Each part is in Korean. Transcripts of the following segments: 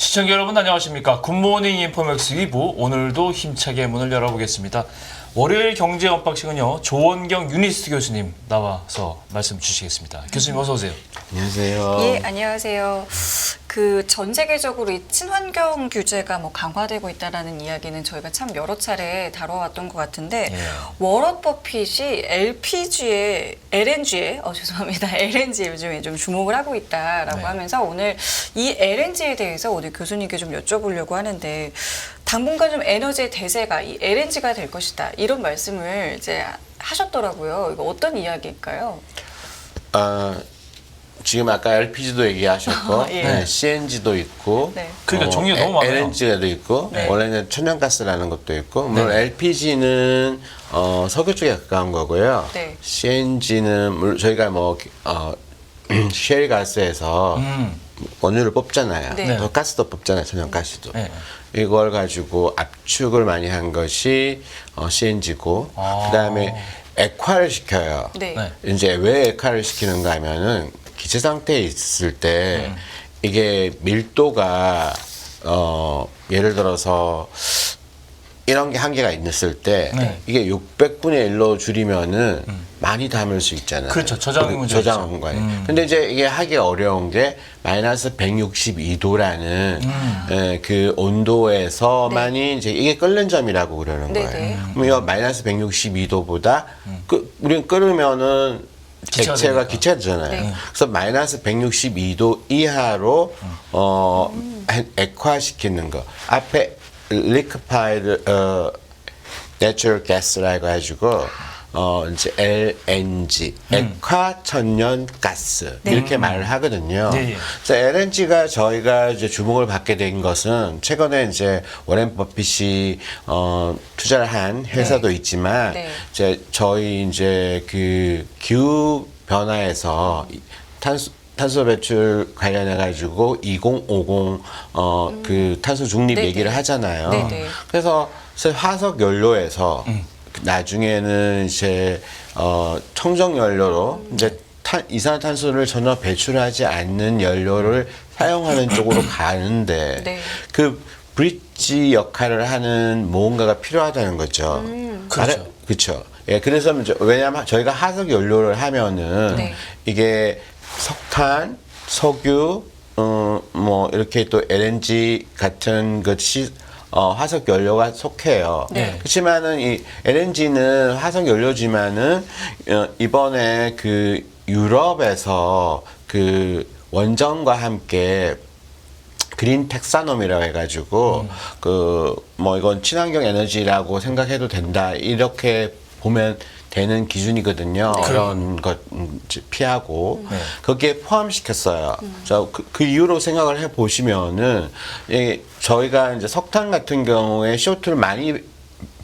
시청자 여러분 안녕하십니까. 굿모닝 인포맥스 2부 오늘도 힘차게 문을 열어보겠습니다. 월요일 경제 언박싱은요. 조원경 유니스트 교수님 나와서 말씀 주시겠습니다. 교수님 어서 오세요. 안녕하세요. 예, 안녕하세요. 전 세계적으로 이 친환경 규제가 강화되고 있다라는 이야기는 저희가 참 여러 차례 다뤄왔던 것 같은데 워런 버핏이 LNG에 요즘에 좀 주목을 하고 있다라고 하면서 오늘 이 LNG에 대해서 오늘 교수님께 좀 여쭤보려고 하는데 당분간 좀 에너지의 대세가 이 LNG가 될 것이다 이런 말씀을 이제 하셨더라고요. 이거 어떤 이야기일까요? 지금 아까 LPG도 얘기하셨고, 예. CNG도 있고, 네. 그러니까 종류가 너무 많아요. LNG도 있고, 네. 원래는 천연가스라는 것도 있고, 물론 LPG는 석유 쪽에 가까운 거고요. 네. CNG는 저희가 셰일 가스에서 원유를 뽑잖아요. 네. 가스도 뽑잖아요, 천연가스도. 네. 이걸 가지고 압축을 많이 한 것이 CNG고, 그다음에 액화를 시켜요. 네. 네. 이제 왜 액화를 시키는가 하면은 기체 상태에 있을 때 이게 밀도가 예를 들어서 이런 게 한계가 있을 때 이게 600분의 1로 줄이면은 많이 담을 수 있잖아요. 그렇죠. 저장이 문제죠. 저장 공간에. 근데 이제 이게 하기 어려운 게 마이너스 162도라는 그 온도에서만이 이제 이게 끓는 점이라고 그러는 네네. 거예요. 그럼 이 마이너스 162도보다 우리는 끓으면은 기체가 액체가 되니까. 기체잖아요. 네. 그래서 마이너스 162도 이하로 액화시키는 거. 앞에 liquefied natural gas라고 해가지고 이제 LNG, 액화 천연 가스 이렇게 말을 하거든요. 네. 그래서 LNG가 저희가 이제 주목을 받게 된 것은 최근에 이제 워렌 버핏이 투자를 한 회사도 있지만 네. 이제 저희 이제 그 기후 변화에서 탄소 배출 관련해 가지고 2050 그 탄소 중립 네네. 얘기를 하잖아요. 네네. 그래서 화석 연료에서 나중에는 이제 청정 연료로 이제 이산화탄소를 전혀 배출하지 않는 연료를 사용하는 쪽으로 가는데 네. 그 브릿지 역할을 하는 뭔가가 필요하다는 거죠. 그렇죠. 그렇죠. 예, 그래서 이제 왜냐하면 저희가 화석 연료를 하면은 네. 이게 석탄, 석유, 뭐 이렇게 또 LNG 같은 것이 화석 연료가 속해요. 네. 그렇지만은 이 LNG는 화석 연료지만은 이번에 그 유럽에서 그 원전과 함께 그린 텍사노미라고 해가지고 그 뭐 이건 친환경 에너지라고 생각해도 된다 이렇게 보면 되는 기준이거든요. 그런 것 피하고 거기에 포함시켰어요. 그 이유로 생각을 해 보시면은 저희가 이제 석탄 같은 경우에 CO2를 많이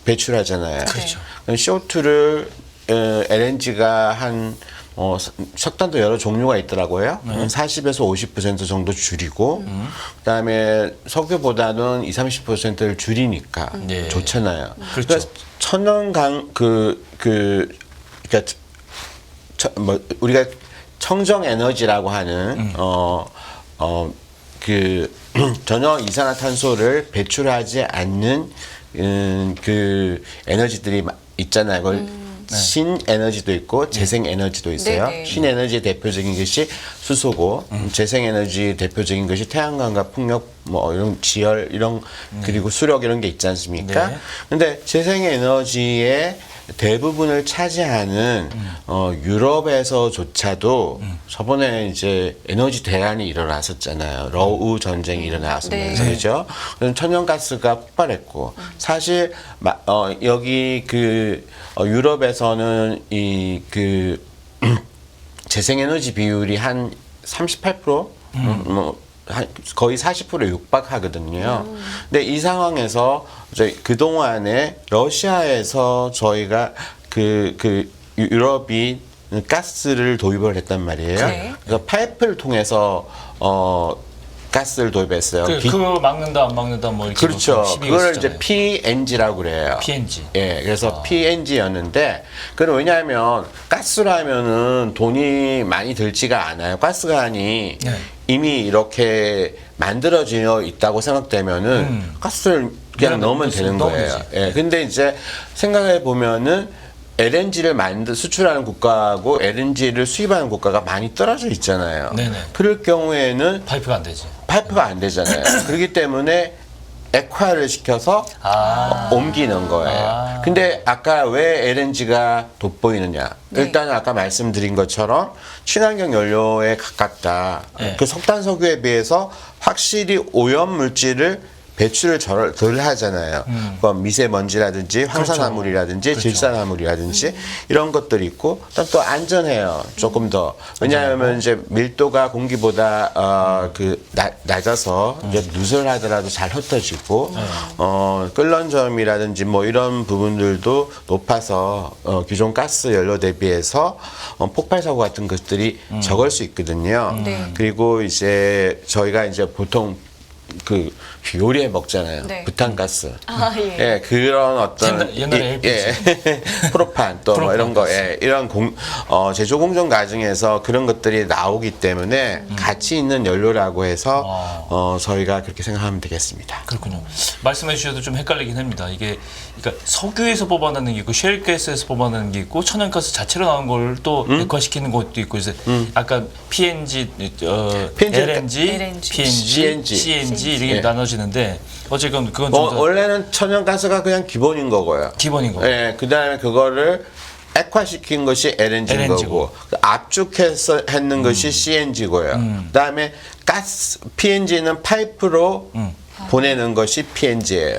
배출하잖아요. 그렇죠. CO2를 LNG가 한 석탄도 여러 종류가 있더라고요. 40에서 50% 정도 줄이고, 그다음에 석유보다는 30%를 줄이니까 네. 좋잖아요. 그렇죠. 그러니까 천연강 그러니까 우리가 청정 에너지라고 하는 그 전혀 이산화탄소를 배출하지 않는 그 에너지들이 있잖아요. 그걸 신에너지도 있고 재생에너지도 있어요. 네네. 신에너지의 대표적인 것이 수소고 재생에너지 대표적인 것이 태양광과 풍력 뭐 이런 지열 이런 그리고 수력 이런 게 있지 않습니까? 네. 근데 재생에너지의 대부분을 차지하는 유럽에서조차도 저번에 이제 에너지 대란이 일어났었잖아요. 러우 전쟁이 일어났으면서 네. 그죠? 천연가스가 폭발했고 사실 여기 그 유럽에서는 이 그 재생에너지 비율이 한 38%, 거의 40%에 육박하거든요. 근데 이 상황에서 그동안에 러시아에서 저희가 그 유럽이 가스를 도입을 했단 말이에요. 네. 그래서 파이프를 통해서 가스를 도입했어요. 그거 막는다 안 막는다 뭐 이렇게 그렇죠. 뭐 시비가 그걸 이제 있었잖아요. PNG라고 그래요. PNG. 예, 그래서 PNG였는데, 그건 왜냐하면 가스라면은 돈이 많이 들지가 않아요. 가스관이 네. 이미 이렇게 만들어져 있다고 생각되면은 가스를 그냥 넣으면 되는 넣으면 거예요. 되지. 예, 근데 이제 생각해 보면은 LNG를 수출하는 국가하고 LNG를 수입하는 국가가 많이 떨어져 있잖아요. 네네. 그럴 경우에는 파이프가 안 되지. 파이프가 안 되잖아요. 그렇기 때문에 액화를 시켜서 옮기는 거예요. 아. 근데 아까 왜 LNG가 돋보이느냐? 네. 일단 아까 말씀드린 것처럼 친환경 연료에 가깝다. 네. 그 석탄 석유에 비해서 확실히 오염 물질을 배출을 덜 하잖아요. 그건 미세먼지라든지 황산화물이라든지 그렇죠. 질산화물이라든지 이런 것들이 있고 또 안전해요. 조금 더. 왜냐하면 이제 밀도가 공기보다 낮아서 이제 누설하더라도 잘 흩어지고 끓는 점이라든지 뭐 이런 부분들도 높아서 기존 가스 연료 대비해서 폭발 사고 같은 것들이 적을 수 있거든요. 네. 그리고 이제 저희가 이제 보통 그 요리에 먹잖아요. 네. 부탄가스. 아, 예. 예, 그런 어떤 옛날에 LPG. 프로판 또 뭐 이런 거, 가스. 예, 이런 제조 공정 과정에서 그런 것들이 나오기 때문에 가치 있는 연료라고 해서 저희가 그렇게 생각하면 되겠습니다. 그렇군요. 말씀해 주셔도 좀 헷갈리긴 합니다. 이게 그러니까 석유에서 뽑아내는 게 있고 셰일가스에서 뽑아내는 게 있고 천연가스 자체로 나온 걸 또 액화시키는 것도 있고 그래서 아까 PNG, LNG, PNG, CNG 이렇게 예. 나눠지는데 어쨌건 그건 좀 더 원래는 천연가스가 그냥 기본인 거고요. 기본인 거고. 예, 그 다음에 그거를 액화시킨 것이 LNG인 LNG 고. 거고 압축해서 했는 것이 CNG고요. 그다음에 가스 PNG는 파이프로 보내는 것이 PNG예요.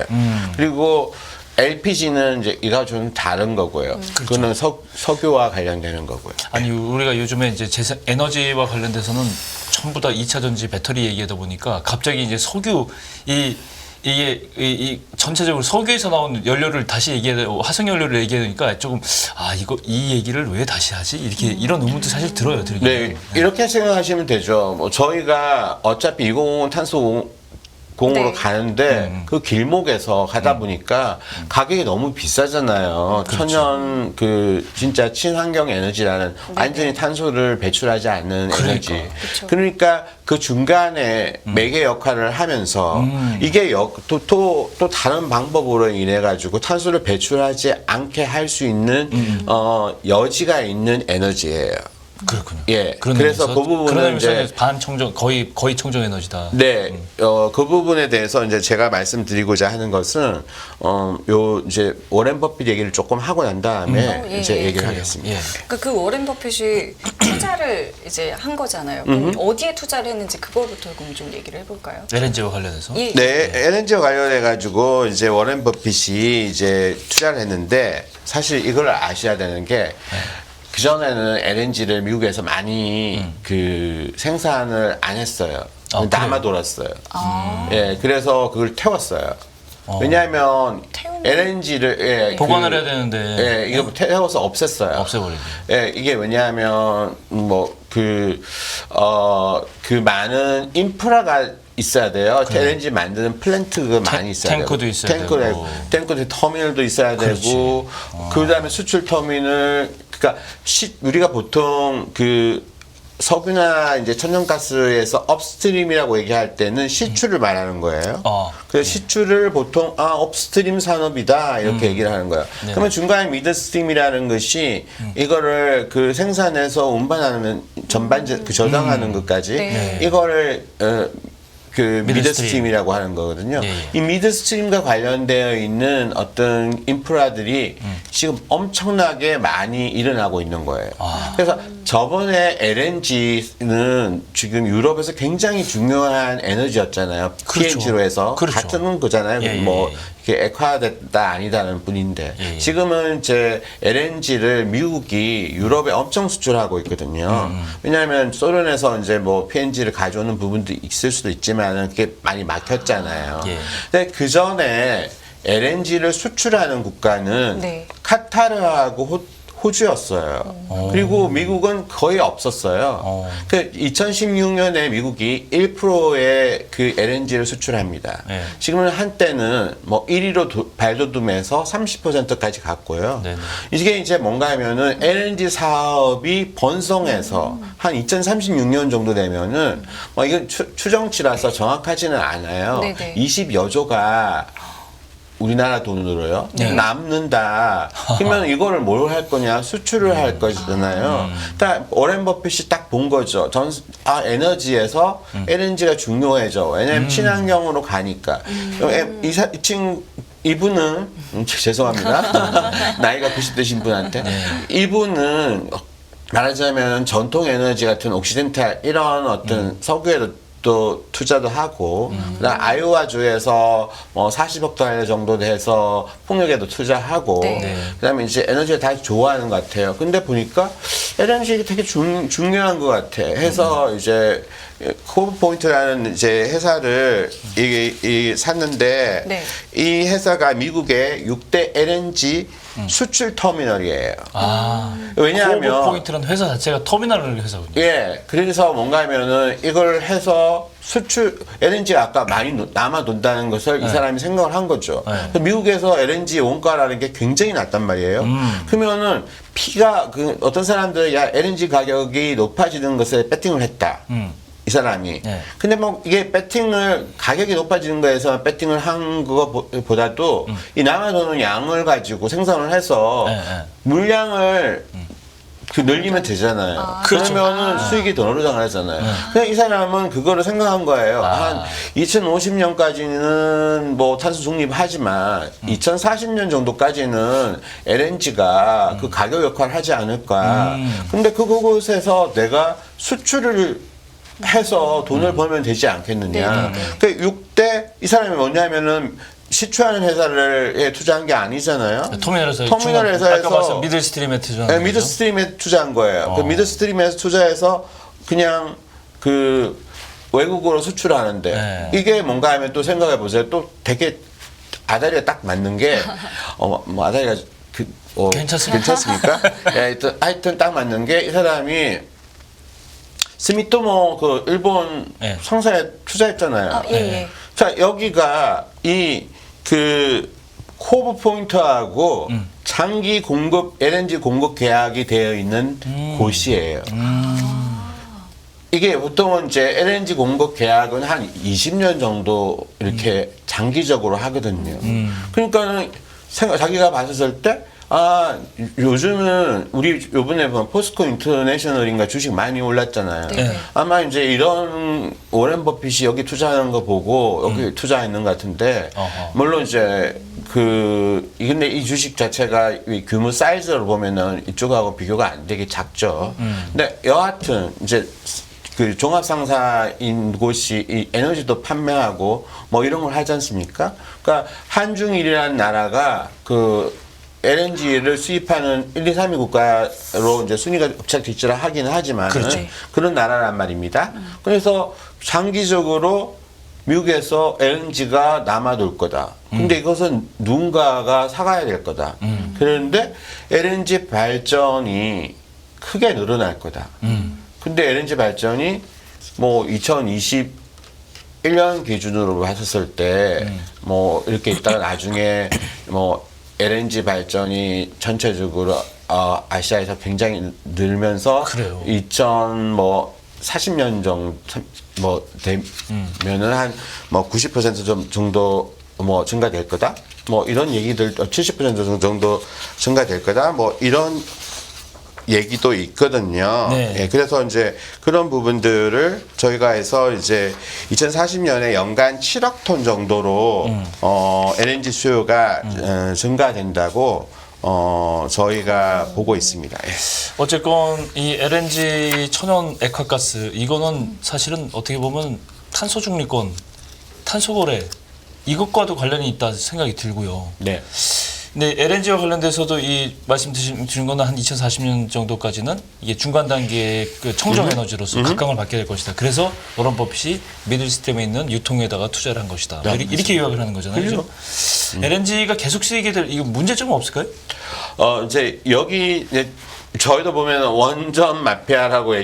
그리고 LPG는 이제 이가 좀 다른 거고요. 그거는 석유와 관련되는 거고요. 아니 우리가 요즘에 이제 에너지와 관련돼서는 전부 다 2차 전지 배터리 얘기하다 보니까 갑자기 이제 석유 이게 전체적으로 석유에서 나온 연료를 다시 화석 연료를 얘기하니까 조금 이 얘기를 왜 다시 하지 이렇게 이런 의문도 사실 들어요. 네, 이렇게 생각하시면 되죠. 뭐 저희가 어차피 2050은 탄소 공으로 네. 가는데 그 길목에서 가다 보니까 가격이 너무 비싸잖아요. 천연 진짜 친환경 에너지라는 완전히 탄소를 배출하지 않는 에너지. 그쵸. 그러니까 그 중간에 매개 역할을 하면서 이게 또 다른 방법으로 인해 가지고 탄소를 배출하지 않게 할 수 있는 여지가 있는 에너지예요. 그렇군요. 예. 그런 그래서 의미에서, 그 부분은 그런 의미에서 이제 반청정 거의 청정 에너지다. 네, 그 부분에 대해서 이제 제가 말씀드리고자 하는 것은 이제 워렌 버핏 얘기를 조금 하고 난 다음에 예, 이제 예. 얘기를 그래요. 하겠습니다. 예. 그러니까 그 워렌 버핏이 투자를 이제 한 거잖아요. 그럼 어디에 투자를 했는지 그거부터 그럼 좀 얘기를 해볼까요? LNG와 관련해서. 예. 네, LNG와 관련해 가지고 이제 워렌 버핏이 이제 투자를 했는데 사실 이걸 아셔야 되는 게 그전에는 LNG를 미국에서 많이 생산을 안 했어요. 남아돌았어요. 예, 그래서 그걸 태웠어요. 왜냐하면 태우면? LNG를 보관을 해야 되는데 예, 이거 태워서 없앴어요. 없애버리게. 예, 이게 왜냐하면 그 많은 인프라가 있어야 돼요. LNG 만드는 플랜트가 많이 있어야 되고. 탱크도 있어야 되고. 탱크도 터미널도 있어야 되고. 그다음에 수출 터미널. 그러니까 우리가 보통 석유나 이제 천연가스에서 업스트림이라고 얘기할 때는 시추를 말하는 거예요. 그래서 시추를 보통 업스트림 산업이다 이렇게 얘기를 하는 거예요. 네. 그러면 중간에 미드스트림이라는 것이 이거를 운반해서 운반하는 저장하는 것까지 네. 이거를 미드스트림. 미드스트림이라고 하는 거거든요. 예, 예. 이 미드스트림과 관련되어 있는 어떤 인프라들이 지금 엄청나게 많이 일어나고 있는 거예요. 그래서 저번에 LNG는 지금 유럽에서 굉장히 중요한 에너지였잖아요. 그렇죠. PNG로 해서 그렇죠. 같은 거잖아요. 예, 예, 뭐 예. 이렇게 액화됐다 아니다는 분인데 예, 예. 지금은 이제 LNG를 미국이 유럽에 엄청 수출하고 있거든요. 왜냐하면 소련에서 이제 뭐 PNG를 가져오는 부분도 있을 수도 있지만은 그게 많이 막혔잖아요. 예. 근데 그 전에 LNG를 수출하는 국가는 네. 카타르하고 호주였어요. 그리고 미국은 거의 없었어요. 그 2016년에 미국이 1%의 그 LNG를 수출합니다. 네. 지금은 한때는 뭐 1위로 발돋움해서 30%까지 갔고요. 네네. 이게 이제 뭔가 하면은 LNG 사업이 번성해서 한 2036년 정도 되면은 뭐 이건 추정치라서 정확하지는 않아요. 네네. 20여 조가 우리나라 돈으로요. 네. 남는다. 그러면 이거를 뭘 할 거냐? 수출을 할 거잖아요. 딱 오렌 버핏이 딱 본 거죠. 에너지에서 LNG가 중요해져. 왜냐면 친환경으로 가니까. 이분은 죄송합니다. 나이가 90대신 분한테 이분은 말하자면 전통 에너지 같은 옥시덴탈 이런 어떤 석유에도 또 투자도 하고 그다음 아이오와주에서 뭐 40억 달러 정도 돼서 풍력에도 투자하고 네. 그다음에 이제 에너지를 다 좋아하는 것 같아요. 근데 보니까 LNG 되게 중요한 것 같아. 해서 이제 코브 포인트라는 이제 회사를 샀는데 네. 이 회사가 미국의 6대 LNG 수출 터미널이에요. 왜냐하면 코브 포인트라는 회사 자체가 터미널 회사군요. 예, 그래서 뭔가 하면은 이걸 해서 수출 LNG가 아까 많이 남아돈다는 것을 이 사람이 생각을 한 거죠. 그래서 미국에서 LNG 원가라는 게 굉장히 낮단 말이에요. 그러면은 어떤 사람들은 야 LNG 가격이 높아지는 것에 배팅을 했다. 이 사람이. 네. 근데 뭐 이게 가격이 높아지는 거에서 배팅을 한 거보다도 이 남아도는 양을 가지고 생산을 해서 물량을 늘리면 되잖아요. 그러면은 수익이 더 늘어나잖아요. 그냥 이 사람은 그거를 생각한 거예요. 한 2050년까지는 뭐 탄소 중립하지만 2040년 정도까지는 LNG가 그 가격 역할을 하지 않을까. 근데 그곳에서 내가 수출을 해서 돈을 벌면 되지 않겠느냐. 그 6대 이 사람이 뭐냐면은 시추하는 회사에 투자한 게 아니잖아요. 터미널 회사에서 아까 말씀 미들스트림에 투자한 네, 거죠? 미드스트림에 투자한 거예요. 그 미드스트림에서 투자해서 그냥 그 외국으로 수출하는데 네. 이게 뭔가 하면 또 생각해 보세요. 또 되게 아다리가 딱 맞는 게 뭐 아다리가 괜찮습니까? 예, 하여튼 딱 맞는 게 이 사람이 스미토모 그 일본 네. 상사에 투자했잖아요. 예. 자, 여기가 그 코브 포인트하고 장기 LNG 공급 계약이 되어 있는 곳이에요. 이게 보통은 이제 LNG 공급 계약은 한 20년 정도 이렇게 장기적으로 하거든요. 그러니까는 자기가 봤을 때 요즘은 우리 요번에 보면 포스코 인터내셔널인가 주식 많이 올랐잖아요. 네. 아마 이제 이런 오렌 버핏이 여기 투자하는 거 보고 여기 투자했는 것 같은데, 물론 이제 근데 이 주식 자체가 이 규모 사이즈로 보면은 이쪽하고 비교가 안 되게 작죠. 근데 여하튼 이제 그 종합상사인 곳이 이 에너지도 판매하고 뭐 이런 걸 하지 않습니까? 그러니까 한중일이라는 나라가 LNG를 수입하는 1, 2, 3위 국가로 이제 순위가 엎치락뒤치락 하기는 하지만 그렇죠. 그런 나라란 말입니다. 그래서 장기적으로 미국에서 LNG가 남아돌 거다. 근데 이것은 누군가가 사가야 될 거다. 그런데 LNG 발전이 크게 늘어날 거다. 근데 LNG 발전이 뭐 2021년 기준으로 봤었을 때 뭐 이렇게 있다가 나중에 뭐 LNG 발전이 전체적으로 아시아에서 굉장히 늘면서 그래요. 40년 정도 되면은 한 뭐 90% 정도 뭐 증가될 거다. 뭐 이런 얘기들 70% 정도 증가될 거다. 뭐 이런 얘기도 있거든요. 네. 예, 그래서 이제 그런 부분들을 저희가 해서 이제 2040년에 연간 7억 톤 정도로 LNG 수요가 증가된다고 저희가 보고 있습니다. 예. 어쨌건 이 LNG 천연 액화가스 이거는 사실은 어떻게 보면 탄소 중립권, 탄소 거래 이것과도 관련이 있다 생각이 들고요. 네. 근데 LNG와 관련돼서도 이 말씀 드린 거는 한 2040년 정도까지는 이게 중간 단계의 그 청정 에너지로서 각광을 받게 될 것이다. 그래서 워런 버핏이 미들 시스템에 있는 유통에다가 투자를 한 것이다. 이렇게 요약을 하는 거잖아요. 그렇죠? LNG가 계속 쓰이게 될 이거 문제점은 없을까요? 이제 여기 이제 저희도 보면 원전 마피아라고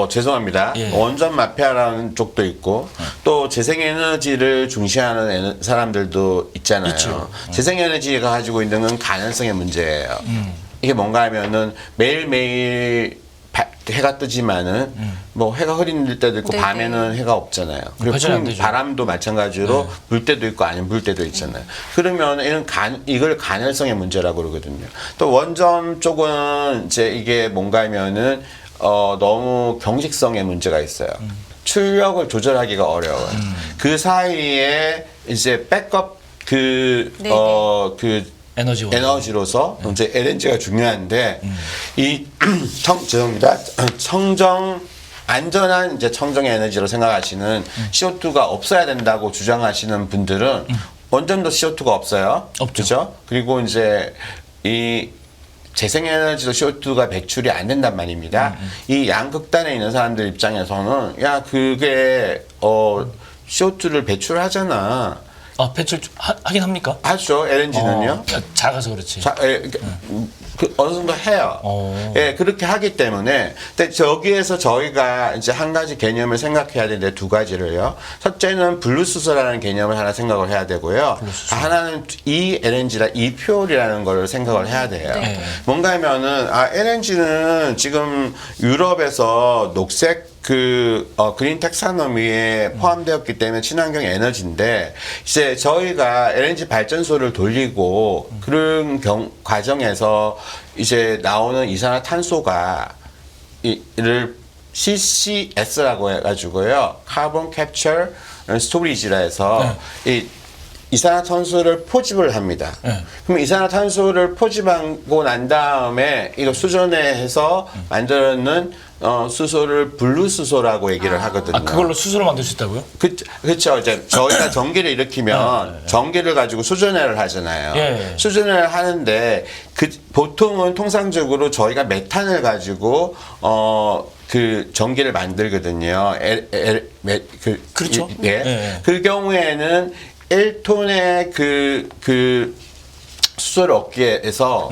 죄송합니다. 예. 원전 마피아라는 쪽도 있고 또 재생에너지를 중시하는 사람들도 있잖아요. 있죠. 재생에너지가 가지고 있는 건 가능성의 문제예요. 이게 뭔가 하면은 매일매일 해가 뜨지만은 뭐 해가 흐릴 때도 있고 네네. 밤에는 해가 없잖아요. 그리고 발전이 안 되죠. 바람도 마찬가지로 불 때도 있고 아닌 불 때도 있잖아요. 그러면 이걸 가능성의 문제라고 그러거든요. 또 원전 쪽은 이제 이게 뭔가 하면은 너무 경직성의 문제가 있어요. 출력을 조절하기가 어려워요. 그 사이에 이제 백업 네네. 에너지로서 이제 LNG가 중요한데 죄송합니다. 안전한 이제 청정 에너지로 생각하시는 CO2가 없어야 된다고 주장하시는 분들은 원전도 CO2가 없어요. 없죠. 그죠? 그리고 이제 이 재생에너지도 CO2가 배출이 안 된단 말입니다. 이 양극단에 있는 사람들 입장에서는 야 그게 CO2를 배출하잖아. 배출 하긴 합니까? 하죠. LNG는요. 작아서 그렇지. 어느 정도 해요. 예, 그렇게 하기 때문에. 근데 저기에서 저희가 이제 한 가지 개념을 생각해야 되는데 두 가지를요. 첫째는 블루수소라는 개념을 하나 생각을 해야 되고요. 하나는 이 LNG라 이 퓨얼이라는 걸 생각을 해야 돼요. 네. 뭔가 하면은 LNG는 지금 유럽에서 녹색 그린 텍사노미에 포함되었기 때문에 친환경 에너지인데 이제 저희가 LNG 발전소를 돌리고 그런 과정에서 이제 나오는 이산화탄소가 이를 CCS라고 해가지고요. 카본 캡처 스토리지라 해서 이산화탄소를 포집을 합니다. 그럼 이산화탄소를 포집하고 난 다음에 이거 수전해서 만들어낸 수소를 블루수소라고 얘기를 하거든요. 그걸로 수소를 만들 수 있다고요? 그렇죠. 이제 저희가 전기를 일으키면 전기를 가지고 수전해를 하잖아요. 예. 수전해를 하는데 보통은 통상적으로 저희가 메탄을 가지고 그 전기를 만들거든요. 그렇죠. 예. 그 경우에는 1톤의 그 수소를 얻기 위해서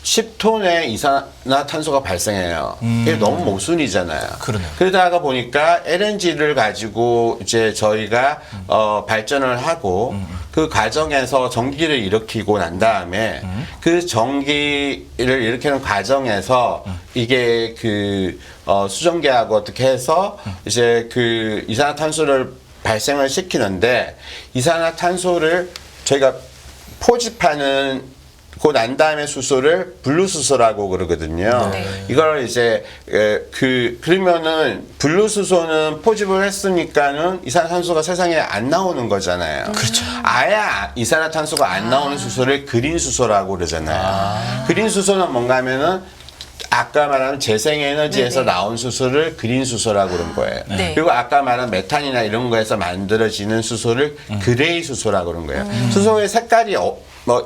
10톤의 이산화탄소가 발생해요. 이게 너무 모순이잖아요. 그러네요. 그러다가 보니까 LNG를 가지고 이제 저희가 발전을 하고 그 과정에서 전기를 일으키고 난 다음에 그 전기를 일으키는 과정에서 이게 수전기하고 어떻게 해서 이제 그 이산화탄소를 발생을 시키는데 이산화탄소를 저희가 포집하는 난 다음에 수소를 블루수소라고 그러거든요. 네. 이걸 이제 그러면은 블루수소는 포집을 했으니까는 이산화탄소가 세상에 안 나오는 거잖아요. 그렇죠. 아예 이산화탄소가 안 나오는 수소를 그린수소라고 그러잖아요. 그린수소는 뭔가 하면은 아까 말한 재생에너지에서 네네. 나온 수소를 그린수소라고 그런 거예요. 네. 그리고 아까 말한 메탄이나 이런 거에서 만들어지는 수소를 그레이 수소라고 그런 거예요. 수소의 색깔이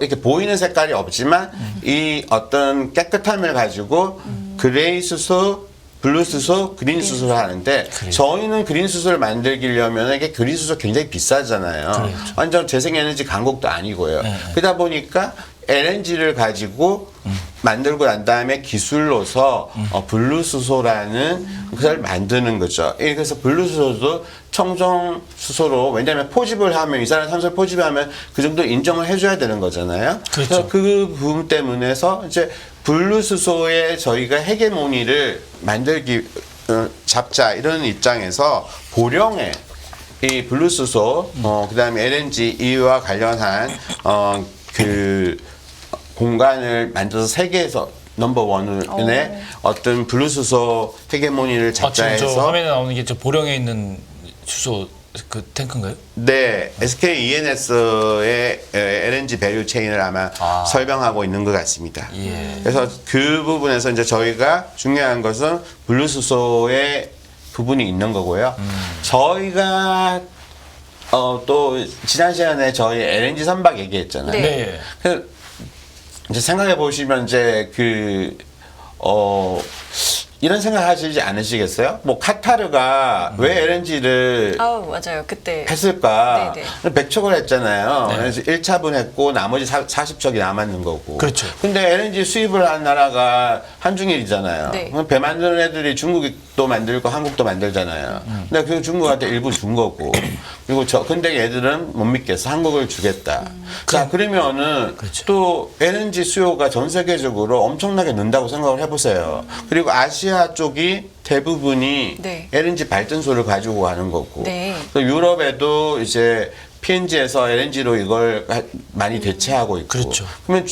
이렇게 보이는 색깔이 없지만 이 어떤 깨끗함을 가지고 그레이 수소, 블루 수소, 그린 수소를 하는데 저희는 그린 수소를 만들기려면 이게 그린 수소 굉장히 비싸잖아요. 그렇죠. 완전 재생에너지 강국도 아니고요. 그러다 보니까 LNG를 가지고 만들고 난 다음에 기술로서 블루수소라는 것을 만드는 거죠. 그래서 블루수소도 청정수소로 왜냐하면 포집을 하면 이산화탄소를 포집하면 그 정도 인정을 해줘야 되는 거잖아요. 그렇죠. 그래서 그 부분 때문에서 이제 블루수소의 저희가 헤게모니를 만들기 잡자 이런 입장에서 고령의 이 블루수소 그다음에 LNG 이와 관련한 공간을 만들어서 세계에서 넘버원의 어떤 블루수소 헤게모니를 지금 잡자해서 저 화면에 나오는 게 저 보령에 있는 수소 그 탱크인가요? 네, SK E&S의 LNG 밸류 체인을 아마 설명하고 있는 것 같습니다. 예. 그래서 그 부분에서 이제 저희가 중요한 것은 블루수소의 부분이 있는 거고요. 저희가 또 지난 시간에 저희 LNG 선박 얘기했잖아요. 네. 네. 그 이제 생각해 보시면 이제 이런 생각 하시지 않으시겠어요? 뭐 카타르가 왜 LNG를 아우 맞아요. 그때 했을까? 네네. 100척을 했잖아요. 네. 그래서 1차분 했고 나머지 40척이 남았는 거고. 그렇죠. 근데 LNG 수입을 한 나라가 한중일이잖아요. 네. 그럼 배 만드는 애들이 중국도 만들고 한국도 만들잖아요. 근데 그 중국한테 일부 준 거고. 그리고 근데 얘들은 못 믿겠어. 한국을 주겠다. 자, 그러면은 그렇죠. 또 LNG 수요가 전 세계적으로 엄청나게 는다고 생각을 해보세요. 그리고 아시아 쪽이 대부분이 네. LNG 발전소를 가지고 가는 거고. 네. 또 유럽에도 이제 PNG에서 LNG로 이걸 많이 대체하고 있고. 그렇죠. 그러면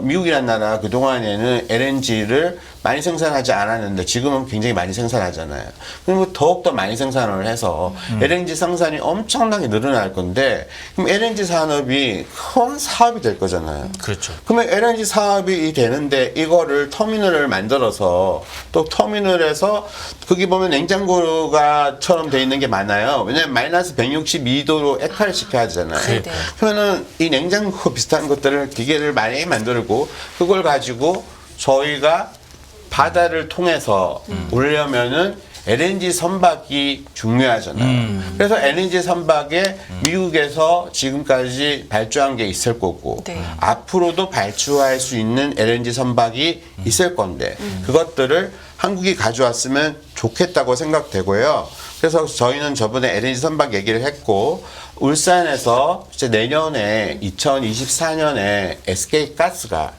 미국이라는 나라 그동안에는 LNG를 많이 생산하지 않았는데 지금은 굉장히 많이 생산하잖아요. 그리고 더욱더 많이 생산을 해서 LNG 생산이 엄청나게 늘어날 건데 그럼 LNG 산업이 큰 사업이 될 거잖아요. 그렇죠. 그러면 LNG 사업이 되는데 이거를 터미널을 만들어서 또 터미널에서 거기 보면 냉장고가처럼 돼 있는 게 많아요. 왜냐면 마이너스 162도로 액화를 시켜야 하잖아요. 네네. 그러면은 이 냉장고 비슷한 것들을 기계를 많이 만들고 그걸 가지고 저희가 바다를 통해서 오려면은 LNG 선박이 중요하잖아요. 그래서 LNG 선박에 미국에서 지금까지 발주한 게 있을 거고 네. 앞으로도 발주할 수 있는 LNG 선박이 있을 건데 그것들을 한국이 가져왔으면 좋겠다고 생각되고요. 그래서 저희는 저번에 LNG 선박 얘기를 했고 울산에서 이제 내년에 2024년에 SK가스가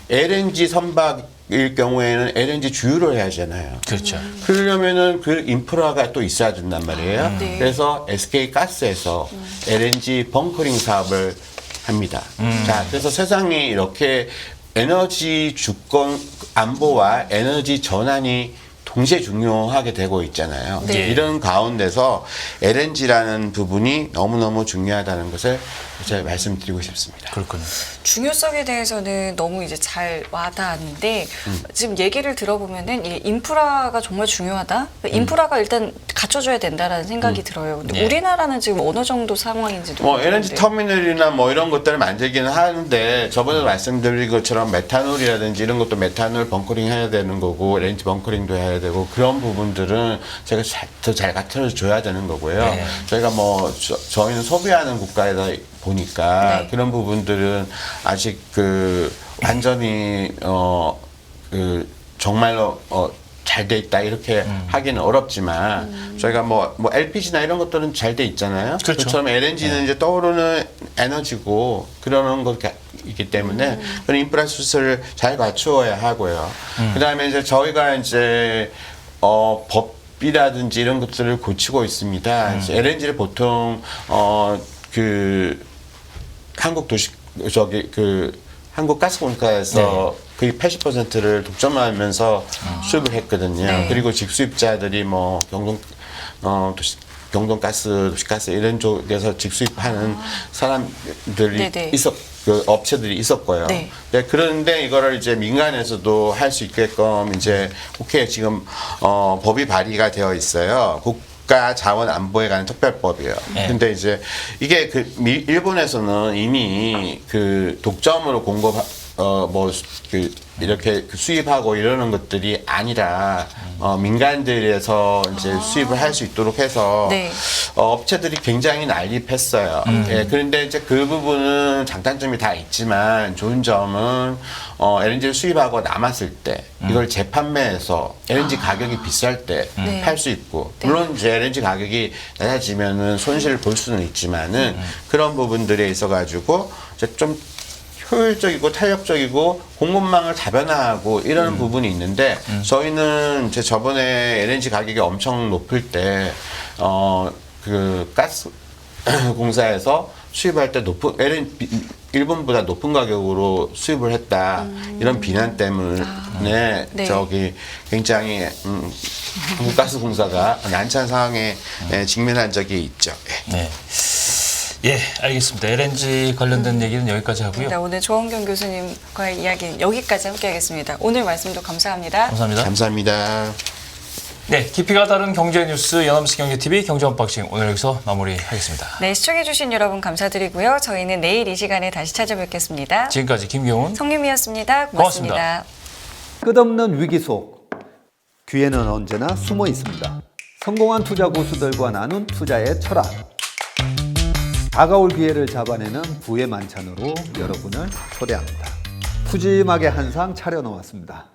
LNG 선박일 경우에는 LNG 주유를 해야 하잖아요. 그렇죠. 그러려면은 그 인프라가 또 있어야 된단 말이에요. 네. 그래서 SK가스에서 LNG 벙커링 사업을 합니다. 자, 그래서 세상이 이렇게 에너지 주권 안보와 에너지 전환이 동시에 중요하게 되고 있잖아요. 네. 이런 가운데서 LNG라는 부분이 너무너무 중요하다는 것을 제가 말씀드리고 싶습니다. 그렇군요. 중요성에 대해서는 너무 이제 잘 와닿았는데 지금 얘기를 들어보면은 이 인프라가 정말 중요하다. 인프라가 일단 갖춰줘야 된다라는 생각이 들어요. 근데 네. 우리나라는 지금 어느 정도 상황인지도 뭐 LNG 모르겠는데. 터미널이나 뭐 이런 것들을 만들기는 하는데 저번에 말씀드린 것처럼 메탄올이라든지 이런 것도 메탄올 벙커링 해야 되는 거고 LNG 벙커링도 해야 되고 그런 부분들은 제가 더 잘 갖춰줘야 되는 거고요. 네. 저희가 뭐 저희는 소비하는 국가에다 보니까 네. 그런 부분들은 아직 완전히 정말로 잘 돼 있다 이렇게 하기는 어렵지만 저희가 뭐 LPG나 이런 것들은 잘 돼 있잖아요. 그렇죠. 그처럼 LNG는 이제 떠오르는 에너지고 그러는 것이기 때문에 그런 인프라시스템을 잘 갖추어야 하고요. 그다음에 이제 저희가 이제 법이라든지 이런 것들을 고치고 있습니다. LNG를 보통 한국가스공사에서 거의 80%를 독점하면서 수입을 했거든요. 네. 그리고 직수입자들이 뭐 경동가스, 도시가스 이런 쪽에서 직수입하는 사람들이 네네. 그 업체들이 있었고요. 네. 네, 그런데 이거를 이제 민간에서도 할 수 있게끔 이제 국회에 지금 법이 발의가 되어 있어요. 국가 자원 안보에 관한 특별법이에요. 네. 근데 이제 이게 일본에서는 이미 독점으로 이렇게 수입하고 이러는 것들이 아니라 민간들에서 이제 수입을 할 수 있도록 해서 네. 업체들이 굉장히 난립했어요. 예, 그런데 이제 그 부분은 장단점이 다 있지만 좋은 점은 LNG를 수입하고 남았을 때 이걸 재판매해서 LNG 가격이 비쌀 때 네. 팔 수 있고 물론 이제 LNG 가격이 낮아지면은 손실을 볼 수는 있지만은 그런 부분들에 있어 가지고 이제 좀 효율적이고 탄력적이고 공급망을 다변화하고 이런 부분이 있는데 저희는 이제 저번에 LNG 가격이 엄청 높을 때 가스 공사에서 수입할 때 일본보다 높은 가격으로 수입을 했다 이런 비난 때문에 네. 굉장히 한국가스공사가 난처한 상황에 직면한 적이 있죠. 네. 예, 알겠습니다. LNG 관련된 얘기는 여기까지 하고요. 네, 오늘 조원경 교수님과의 이야기는 여기까지 함께하겠습니다. 오늘 말씀도 감사합니다. 감사합니다. 감사합니다. 네, 깊이가 다른 경제 뉴스 연합뉴스 경제TV 경제 언박싱 오늘 여기서 마무리하겠습니다. 네, 시청해주신 여러분 감사드리고요. 저희는 내일 이 시간에 다시 찾아뵙겠습니다. 지금까지 김경훈, 성유미였습니다. 고맙습니다. 끝없는 위기 속 기회는 언제나 숨어 있습니다. 성공한 투자 고수들과 나눈 투자의 철학. 다가올 기회를 잡아내는 부의 만찬으로 여러분을 초대합니다. 푸짐하게 한 상 차려놓았습니다.